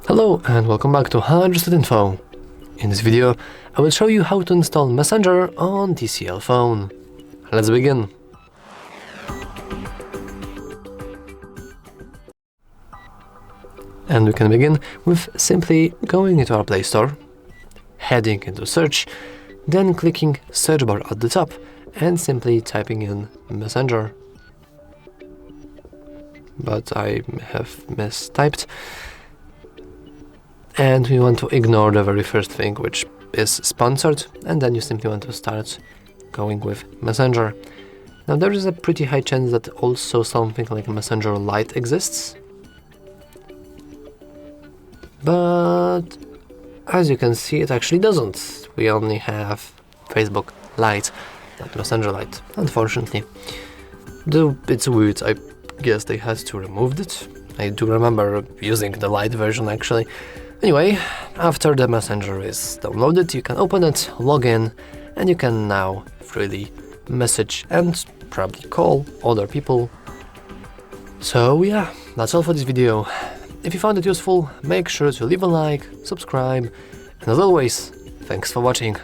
Hello and welcome back to HardReset.Info. In this video, I will show you how to install Messenger on TCL phone. Let's begin. And we can begin with simply going into our Play Store, heading into search, then clicking search bar at the top and simply typing in Messenger. But I have mistyped. And we want to ignore the very first thing, which is sponsored, and then you simply want to start going with Messenger. Now there is a pretty high chance that also something like Messenger Lite exists, but as you can see it actually doesn't. We only have Facebook Lite, not Messenger Lite, unfortunately. Though it's weird, I guess they had to remove it. I do remember using the Lite version actually. Anyway, after the Messenger is downloaded, you can open it, log in, and you can now freely message and probably call other people. So yeah, that's all for this video. If you found it useful, make sure to leave a like, subscribe, and as always, thanks for watching.